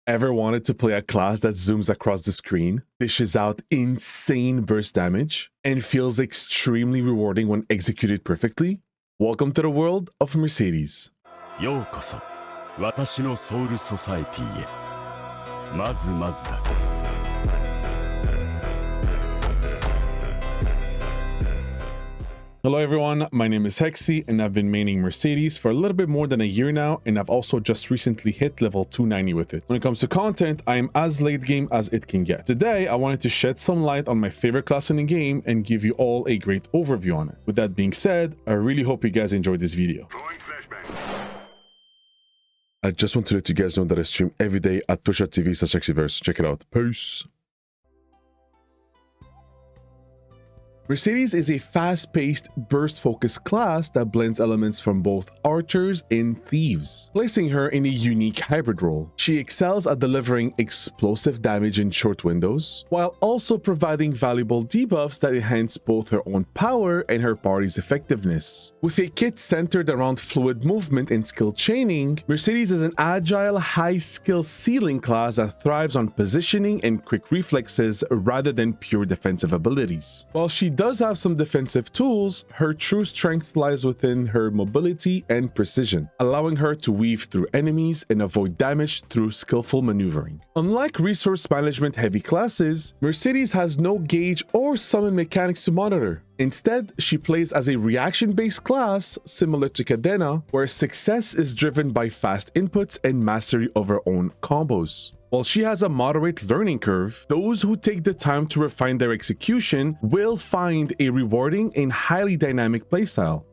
Ever wanted to play a class that zooms across the screen, dishes out insane burst damage, and feels extremely rewarding when executed perfectly? Welcome to the world of Mercedes. ようこそ私のソウルソサエティへまずまずだ Hello everyone, my name is HEXA and I've been maining Mercedes for a little bit more than a year now, and I've also just recently hit level 290 with it. When it comes to content, I am as late game as it can get. Today, I wanted to shed some light on my favorite class in the game and give you all a great overview on it. With that being said, I really hope you guys enjoyed this video. I just want to let you guys know that I stream every day at twitch.tv/HEXAverse. Check it out. Peace. Mercedes is a fast-paced, burst-focused class that blends elements from both archers and thieves, placing her in a unique hybrid role. She excels at delivering explosive damage in short windows, while also providing valuable debuffs that enhance both her own power and her party's effectiveness. With a kit centered around fluid movement and skill chaining, Mercedes is an agile, high-skill ceiling class that thrives on positioning and quick reflexes rather than pure defensive abilities. While she does have some defensive tools, her true strength lies within her mobility and precision, allowing her to weave through enemies and avoid damage through skillful maneuvering. Unlike resource management heavy classes, Mercedes has no gauge or summon mechanics to monitor. Instead, she plays as a reaction-based class similar to Cadena, where success is driven by fast inputs and mastery of her own combos. While she has a moderate learning curve, those who take the time to refine their execution will find a rewarding and highly dynamic playstyle.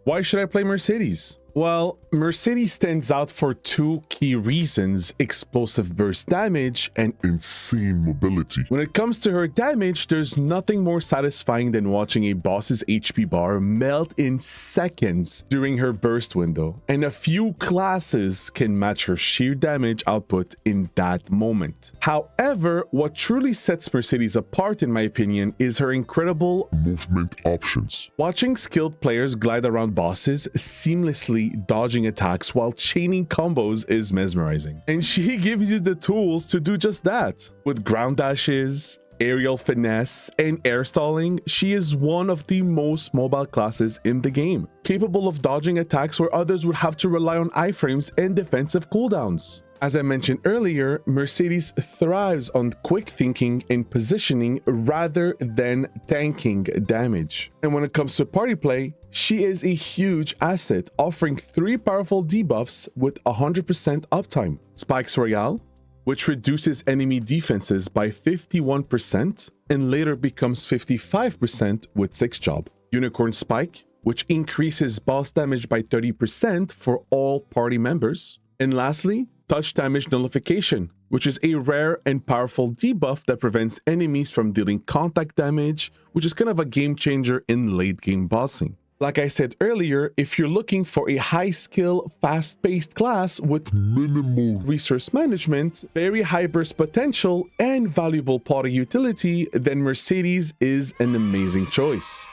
Why should I play Mercedes? Well, Mercedes stands out for two key reasons: explosive burst damage and insane mobility. When it comes to her damage, there's nothing more satisfying than watching a boss's HP bar melt in seconds during her burst window, and a few classes can match her sheer damage output in that moment. However, what truly sets Mercedes apart, in my opinion, is her incredible movement options. Watching skilled players glide around bosses seamlessly, dodging attacks while chaining combos is mesmerizing, and she gives you the tools to do just that. With ground dashes, aerial finesse, and air stalling, she is one of the most mobile classes in the game, capable of dodging attacks where others would have to rely on iframes and defensive cooldowns. As I mentioned earlier, Mercedes thrives on quick thinking and positioning rather than tanking damage. And when it comes to party play, she is a huge asset, offering 3 powerful debuffs with 100% uptime. Spikes Royale, which reduces enemy defenses by 51% and later becomes 55% with 6 job. Unicorn Spike, which increases boss damage by 30% for all party members. And lastly, Touch Damage Nullification, which is a rare and powerful debuff that prevents enemies from dealing contact damage, which is kind of a game changer in late game bossing. Like I said earlier, if you're looking for a high-skill, fast-paced class with minimal resource management, very high burst potential, and valuable party utility, then Mercedes is an amazing choice.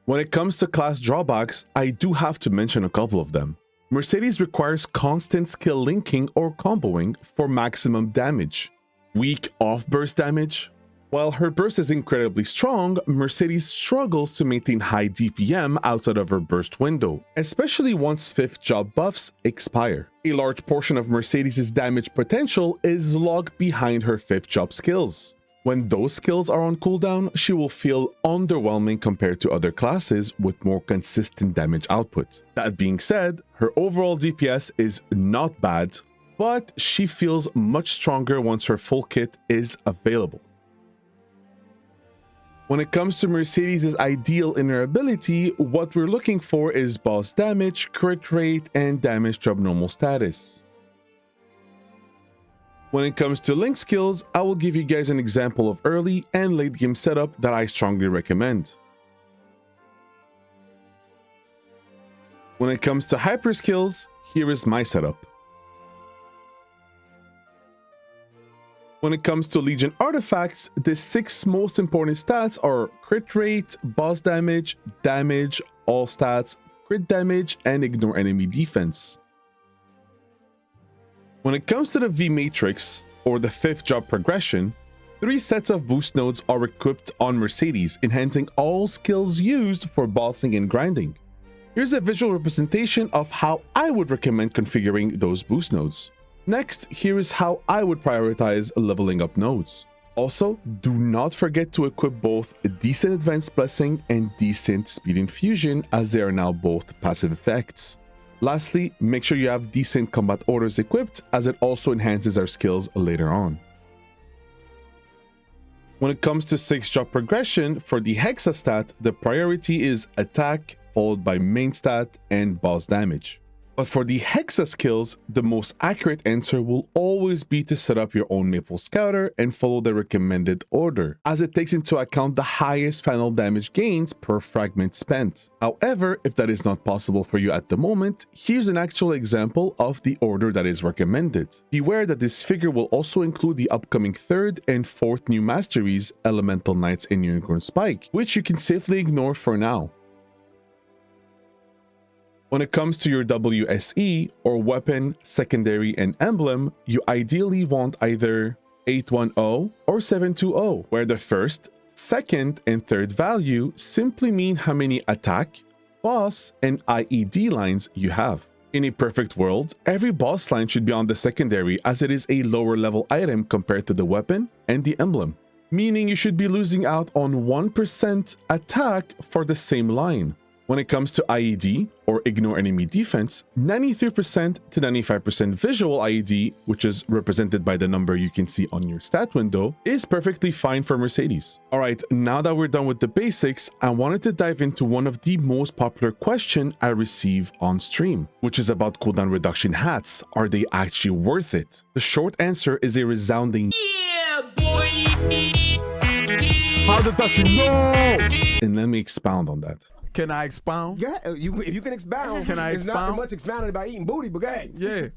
When it comes to class drawbacks, I do have to mention a couple of them. Mercedes requires constant skill linking or comboing for maximum damage. Weak off-burst damage. While her burst is incredibly strong, Mercedes struggles to maintain high DPM outside of her burst window, especially once 5th job buffs expire. A large portion of Mercedes' damage potential is locked behind her 5th job skills. When those skills are on cooldown, she will feel underwhelming compared to other classes with more consistent damage output. That being said, her overall DPS is not bad, but she feels much stronger once her full kit is available. When it comes to Mercedes' ideal inner ability, what we're looking for is boss damage, crit rate, and damage to abnormal status. When it comes to link skills, I will give you guys an example of early and late game setup that I strongly recommend. When it comes to hyper skills, here is my setup. When it comes to Legion artifacts, the 6 most important stats are crit rate, boss damage, all stats, crit damage, and ignore enemy defense. When it comes to the V matrix, or the 5th job progression, 3 sets of boost nodes are equipped on Mercedes, enhancing all skills used for bossing and grinding. Here's a visual representation of how I would recommend configuring those boost nodes. Next, here is how I would prioritize leveling up nodes. Also, do not forget to equip both Decent Advanced Blessing and Decent Speed Infusion, as they are now both passive effects. Lastly, make sure you have Decent Combat Orders equipped, as it also enhances our skills later on. When it comes to 6th job progression, for the HEXA stat, the priority is attack, followed by main stat and boss damage. But for the HEXA skills, the most accurate answer will always be to set up your own Maple Scouter and follow the recommended order, as it takes into account the highest final damage gains per fragment spent. However, if that is not possible for you at the moment, here's an actual example of the order that is recommended. Beware that this figure will also include the upcoming 3rd and 4th new masteries, Elemental Knights and Unicorn Spike, which you can safely ignore for now. When it comes to your WSE, or Weapon, Secondary, and Emblem, you ideally want either 810 or 720, where the 1st, 2nd, and 3rd value simply mean how many attack, boss, and IED lines you have. In a perfect world, every boss line should be on the secondary, as it is a lower level item compared to the weapon and the emblem, meaning you should be losing out on 1% attack for the same line. When it comes to IED, or Ignore Enemy Defense, 93% to 95% visual IED, which is represented by the number you can see on your stat window, is perfectly fine for Mercedes. Alright, now that we're done with the basics, I wanted to dive into one of the most popular questions I receive on stream, which is about cooldown reduction hats. Are they actually worth it? The short answer is a resounding Yeah, boy! How did that know? and let me expound on that. Can I expound? Yeah, if you can expound. Can I It's not so expound? much expounding about eating booty, but go ahead. Yeah.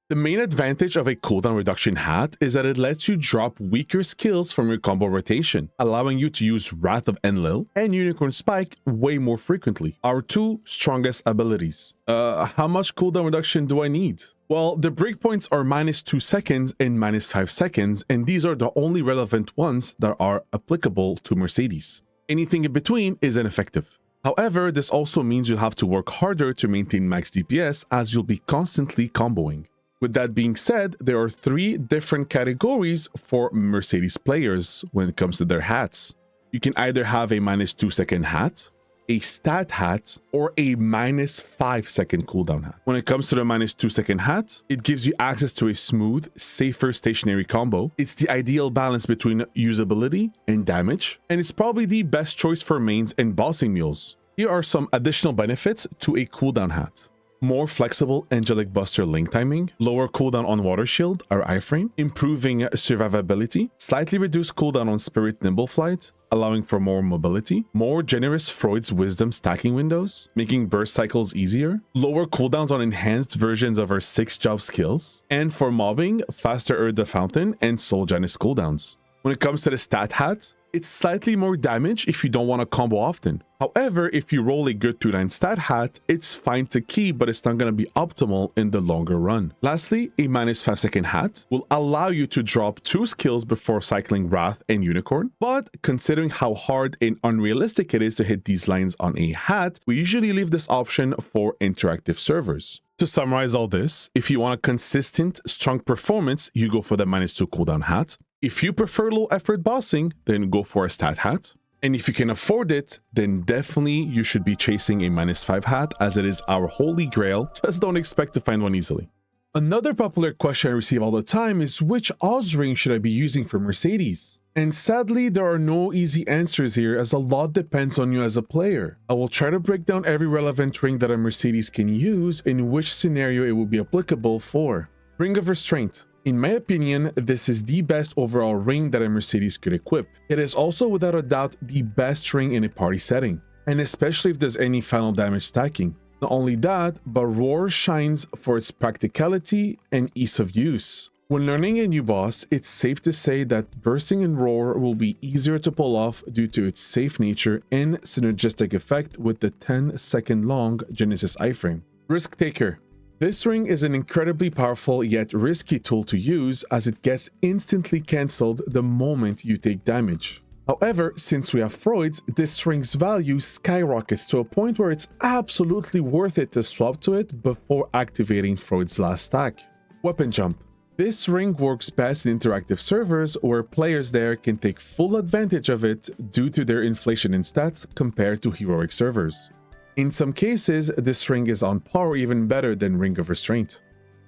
The main advantage of a cooldown reduction hat is that it lets you drop weaker skills from your combo rotation, allowing you to use Wrath of Enlil and Unicorn Spike way more frequently, our 2 strongest abilities. How much cooldown reduction do I need? Well, the breakpoints are -2 seconds and -5 seconds, and these are the only relevant ones that are applicable to Mercedes. Anything in between is ineffective. However, this also means you'll have to work harder to maintain max DPS, as you'll be constantly comboing. With that being said, there are 3 different categories for Mercedes players when it comes to their hats. You can either have a -2 second hat, a stat hat, or a -5 second cooldown hat. When it comes to the -2 second hat, it gives you access to a smooth, safer stationary combo. It's the ideal balance between usability and damage, and it's probably the best choice for mains and bossing mules. Here are some additional benefits to a cooldown hat. More flexible Angelic Buster link timing, lower cooldown on Water Shield or iframe, improving survivability, slightly reduced cooldown on Spirit Nimble Flight, allowing for more mobility, more generous Freud's Wisdom stacking windows, making burst cycles easier, lower cooldowns on enhanced versions of our 6 job skills, and for mobbing, faster Ur the Fountain and Soul Janus cooldowns. When it comes to the stat hat, it's slightly more damage if you don't want to combo often. However, if you roll a good 2-line stat hat, it's fine to keep, but it's not going to be optimal in the longer run. Lastly, a -5 second hat will allow you to drop 2 skills before cycling Wrath and Unicorn, but considering how hard and unrealistic it is to hit these lines on a hat, we usually leave this option for interactive servers. To summarize all this, if you want a consistent, strong performance, you go for the -2 cooldown hat. If you prefer low effort bossing, then go for a stat hat. And if you can afford it, then definitely you should be chasing a -5 hat, as it is our holy grail. Just don't expect to find one easily. Another popular question I receive all the time is, which Oz ring should I be using for Mercedes? And sadly, there are no easy answers here, as a lot depends on you as a player. I will try to break down every relevant ring that a Mercedes can use and which scenario it will be applicable for. Ring of Restraint. In my opinion, this is the best overall ring that a Mercedes could equip. It is also without a doubt the best ring in a party setting, and especially if there's any final damage stacking. Not only that, but Roar shines for its practicality and ease of use. When learning a new boss, it's safe to say that bursting in Roar will be easier to pull off due to its safe nature and synergistic effect with the 10-second long Genesis iframe. Risk Taker. This ring is an incredibly powerful yet risky tool to use as it gets instantly cancelled the moment you take damage. However, since we have Freud's, this ring's value skyrockets to a point where it's absolutely worth it to swap to it before activating Freud's last stack. Weapon Jump. This ring works best in interactive servers where players there can take full advantage of it due to their inflation in stats compared to heroic servers. In some cases, this ring is on par or even better than Ring of Restraint.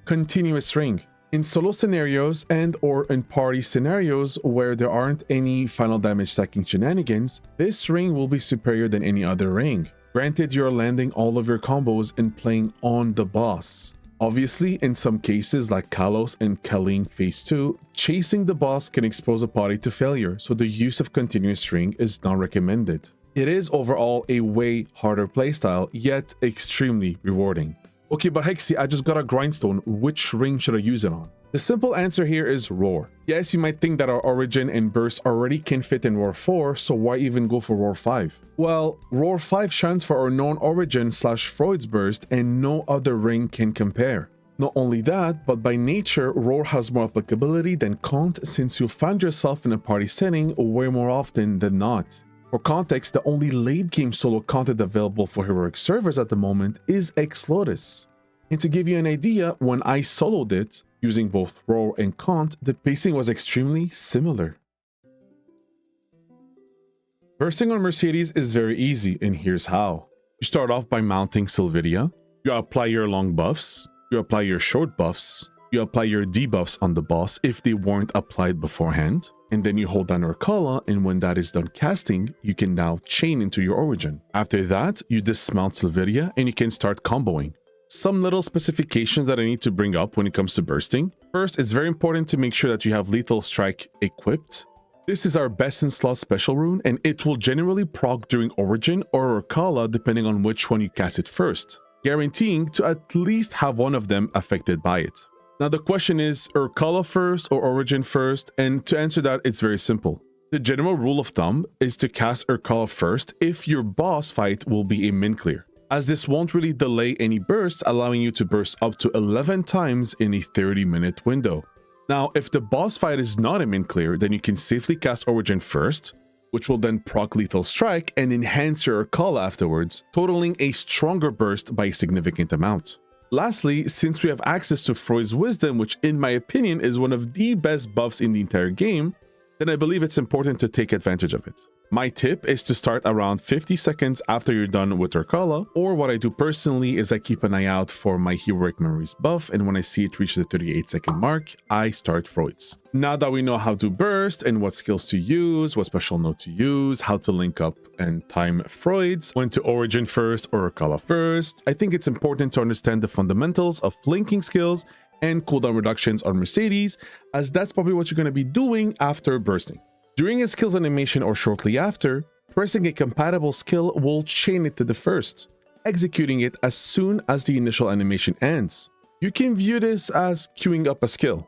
Continuous Ring. In solo scenarios and or in party scenarios where there aren't any final damage stacking shenanigans, this ring will be superior than any other ring. Granted, you're landing all of your combos and playing on the boss. Obviously, in some cases like Kalos and Kaling Phase 2, chasing the boss can expose a party to failure, so the use of Continuous Ring is not recommended. It is overall a way harder playstyle, yet extremely rewarding. Okay, but Hexy, I just got a grindstone. Which ring should I use it on? The simple answer here is Roar. Yes, you might think that our Origin and Burst already can fit in Roar 4, so why even go for Roar 5? Well, Roar 5 shines for our known Origin / Freud's Burst, and no other ring can compare. Not only that, but by nature, Roar has more applicability than Cont since you'll find yourself in a party setting way more often than not. For context, the only late-game solo content available for heroic servers at the moment is Ex-Lotus. And to give you an idea, when I soloed it, using both Roar and Cont, the pacing was extremely similar. Bursting on Mercedes is very easy, and here's how. You start off by mounting Sylvidia, you apply your long buffs, you apply your short buffs, you apply your debuffs on the boss if they weren't applied beforehand, and then you hold down Irkalla, and when that is done casting, you can now chain into your Origin. After that, you dismount Sylvidia and you can start comboing. Some little specifications that I need to bring up when it comes to bursting. First, it's very important to make sure that you have Lethal Strike equipped. This is our best in slot special rune, and it will generally proc during Origin or Irkalla depending on which one you cast it first, guaranteeing to at least have one of them affected by it. Now the question is, Irkalla first or Origin first? And to answer that, it's very simple. The general rule of thumb is to cast Irkalla first if your boss fight will be a min clear, as this won't really delay any bursts, allowing you to burst up to 11 times in a 30-minute window. Now, if the boss fight is not a min clear, then you can safely cast Origin first, which will then proc Lethal Strike and enhance your Irkalla afterwards, totaling a stronger burst by a significant amount. Lastly, since we have access to Freud's Wisdom, which in my opinion is one of the best buffs in the entire game, then I believe it's important to take advantage of it. My tip is to start around 50 seconds after you're done with Irkalla, or what I do personally is I keep an eye out for my Heroic Memories buff, and when I see it reach the 38-second mark, I start Freud's. Now that we know how to burst and what skills to use, what special note to use, how to link up and time Freud's, when to Origin first or Irkalla first, I think it's important to understand the fundamentals of linking skills and cooldown reductions on Mercedes, as that's probably what you're going to be doing after bursting. During a skill's animation or shortly after, pressing a compatible skill will chain it to the first, executing it as soon as the initial animation ends. You can view this as queuing up a skill.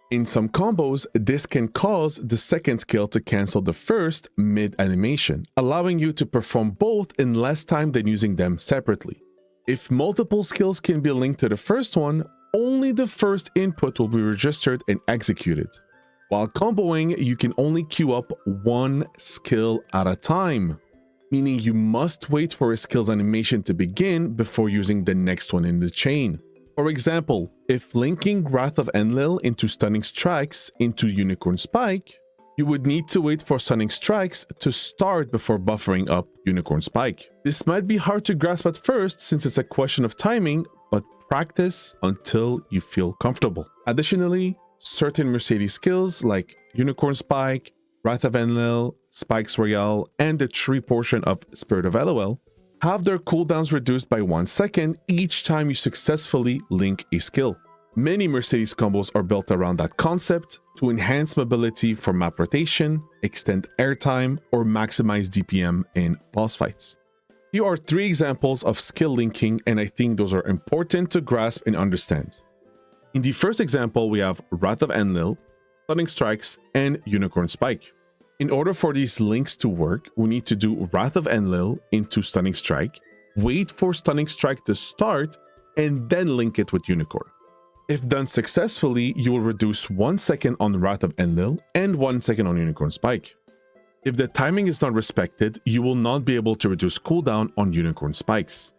In some combos, this can cause the second skill to cancel the first mid-animation, allowing you to perform both in less time than using them separately. If multiple skills can be linked to the first one, only the first input will be registered and executed. While comboing, you can only queue up one skill at a time, meaning you must wait for a skill's animation to begin before using the next one in the chain. For example, if linking Wrath of Enlil into Stunning Strikes into Unicorn Spike, you would need to wait for Stunning Strikes to start before buffering up Unicorn Spike. This might be hard to grasp at first since it's a question of timing, but practice until you feel comfortable. Additionally, certain Mercedes skills like Unicorn Spike, Wrath of Enlil, Spikes Royale, and the tree portion of Spirit of LOL have their cooldowns reduced by 1 second each time you successfully link a skill. Many Mercedes combos are built around that concept to enhance mobility for map rotation, extend airtime, or maximize DPM in boss fights. Here are 3 examples of skill linking, and I think those are important to grasp and understand. In the first example, we have Wrath of Enlil, Stunning Strikes, and Unicorn Spike. In order for these links to work, we need to do Wrath of Enlil into Stunning Strike, wait for Stunning Strike to start, and then link it with Unicorn. If done successfully, you will reduce 1 second on Wrath of Enlil and 1 second on Unicorn Spike. If the timing is not respected, you will not be able to reduce cooldown on Unicorn Spikes.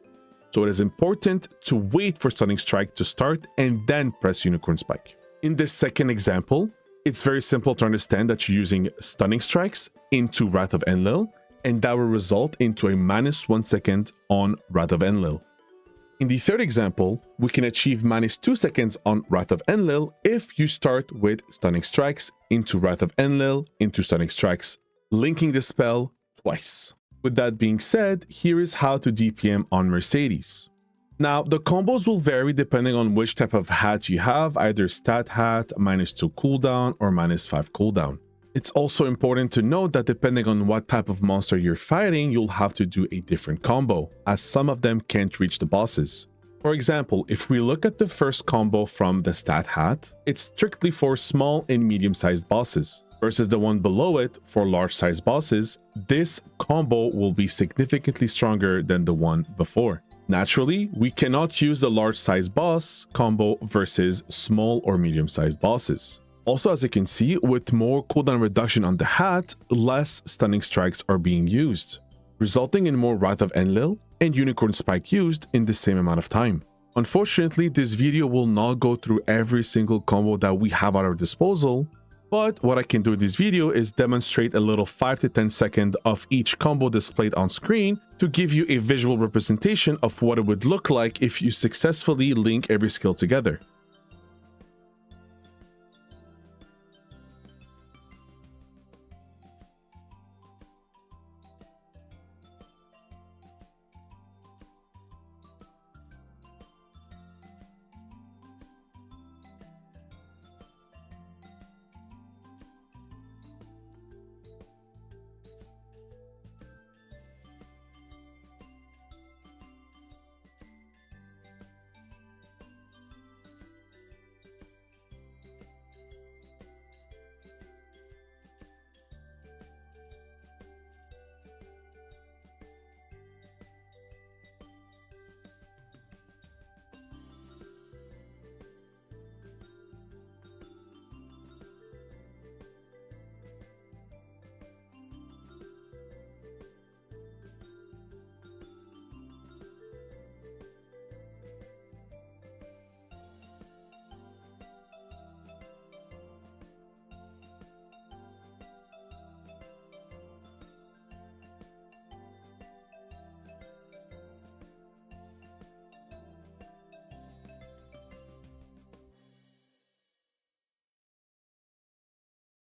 So it is important to wait for Stunning Strike to start and then press Unicorn Spike. In this second example, it's very simple to understand that you're using Stunning Strikes into Wrath of Enlil, and that will result into a -1 second on Wrath of Enlil. In the third example, we can achieve -2 seconds on Wrath of Enlil if you start with Stunning Strikes into Wrath of Enlil into Stunning Strikes, linking the spell twice. With that being said, here is how to DPM on Mercedes. Now, the combos will vary depending on which type of hat you have, either stat hat, -2 cooldown, or -5 cooldown. It's also important to note that depending on what type of monster you're fighting, you'll have to do a different combo, as some of them can't reach the bosses. For example, if we look at the first combo from the stat hat, it's strictly for small and medium-sized bosses, versus the one below it for large-sized bosses. This combo will be significantly stronger than the one before. Naturally, we cannot use the large-sized boss combo versus small or medium-sized bosses. Also, as you can see, with more cooldown reduction on the hat, less Stunning Strikes are being used, resulting in more Wrath of Enlil and Unicorn Spike used in the same amount of time. Unfortunately, this video will not go through every single combo that we have at our disposal, but what I can do in this video is demonstrate a little 5 to 10 seconds of each combo displayed on screen to give you a visual representation of what it would look like if you successfully link every skill together.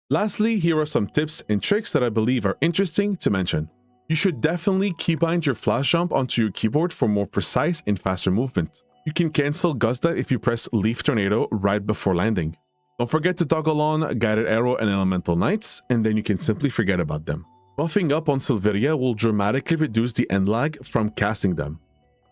Lastly, here are some tips and tricks that I believe are interesting to mention. You should definitely keybind your flash jump onto your keyboard for more precise and faster movement. You can cancel Guzda if you press Leaf Tornado right before landing. Don't forget to toggle on Guided Arrow and Elemental Knights, and then you can simply forget about them. Buffing up on Silveria will dramatically reduce the end lag from casting them.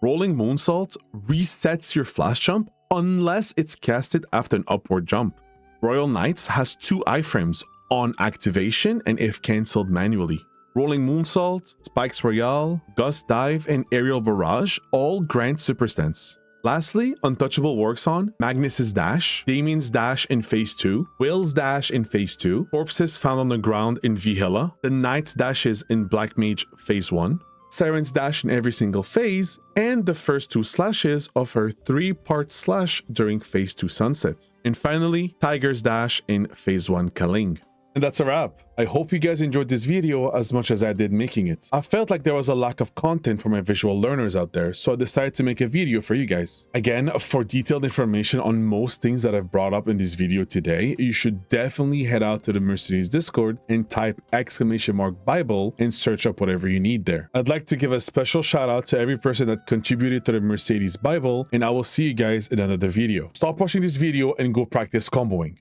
Rolling Moonsault resets your flash jump unless it's casted after an upward jump. Royal Knights has 2 iframes on activation and if cancelled manually. Rolling Moonsault, Spikes Royale, Gust Dive, and Aerial Barrage all grant super stance. Lastly, Untouchable works on Magnus's Dash, Damien's Dash in Phase 2, Will's Dash in Phase 2, Corpses Found on the Ground in Vihela, the Knight's Dashes in Black Mage Phase 1, Siren's Dash in every single phase, and the first 2 slashes of her 3-part slash during Phase 2 Sunset. And finally, Tiger's Dash in Phase 1 Kaling. And that's a wrap. I hope you guys enjoyed this video as much as I did making it. I felt like there was a lack of content for my visual learners out there, so I decided to make a video for you guys. Again, for detailed information on most things that I've brought up in this video today, you should definitely head out to the Mercedes Discord and type !Bible and search up whatever you need there. I'd like to give a special shout out to every person that contributed to the Mercedes Bible, and I will see you guys in another video. Stop watching this video and go practice comboing.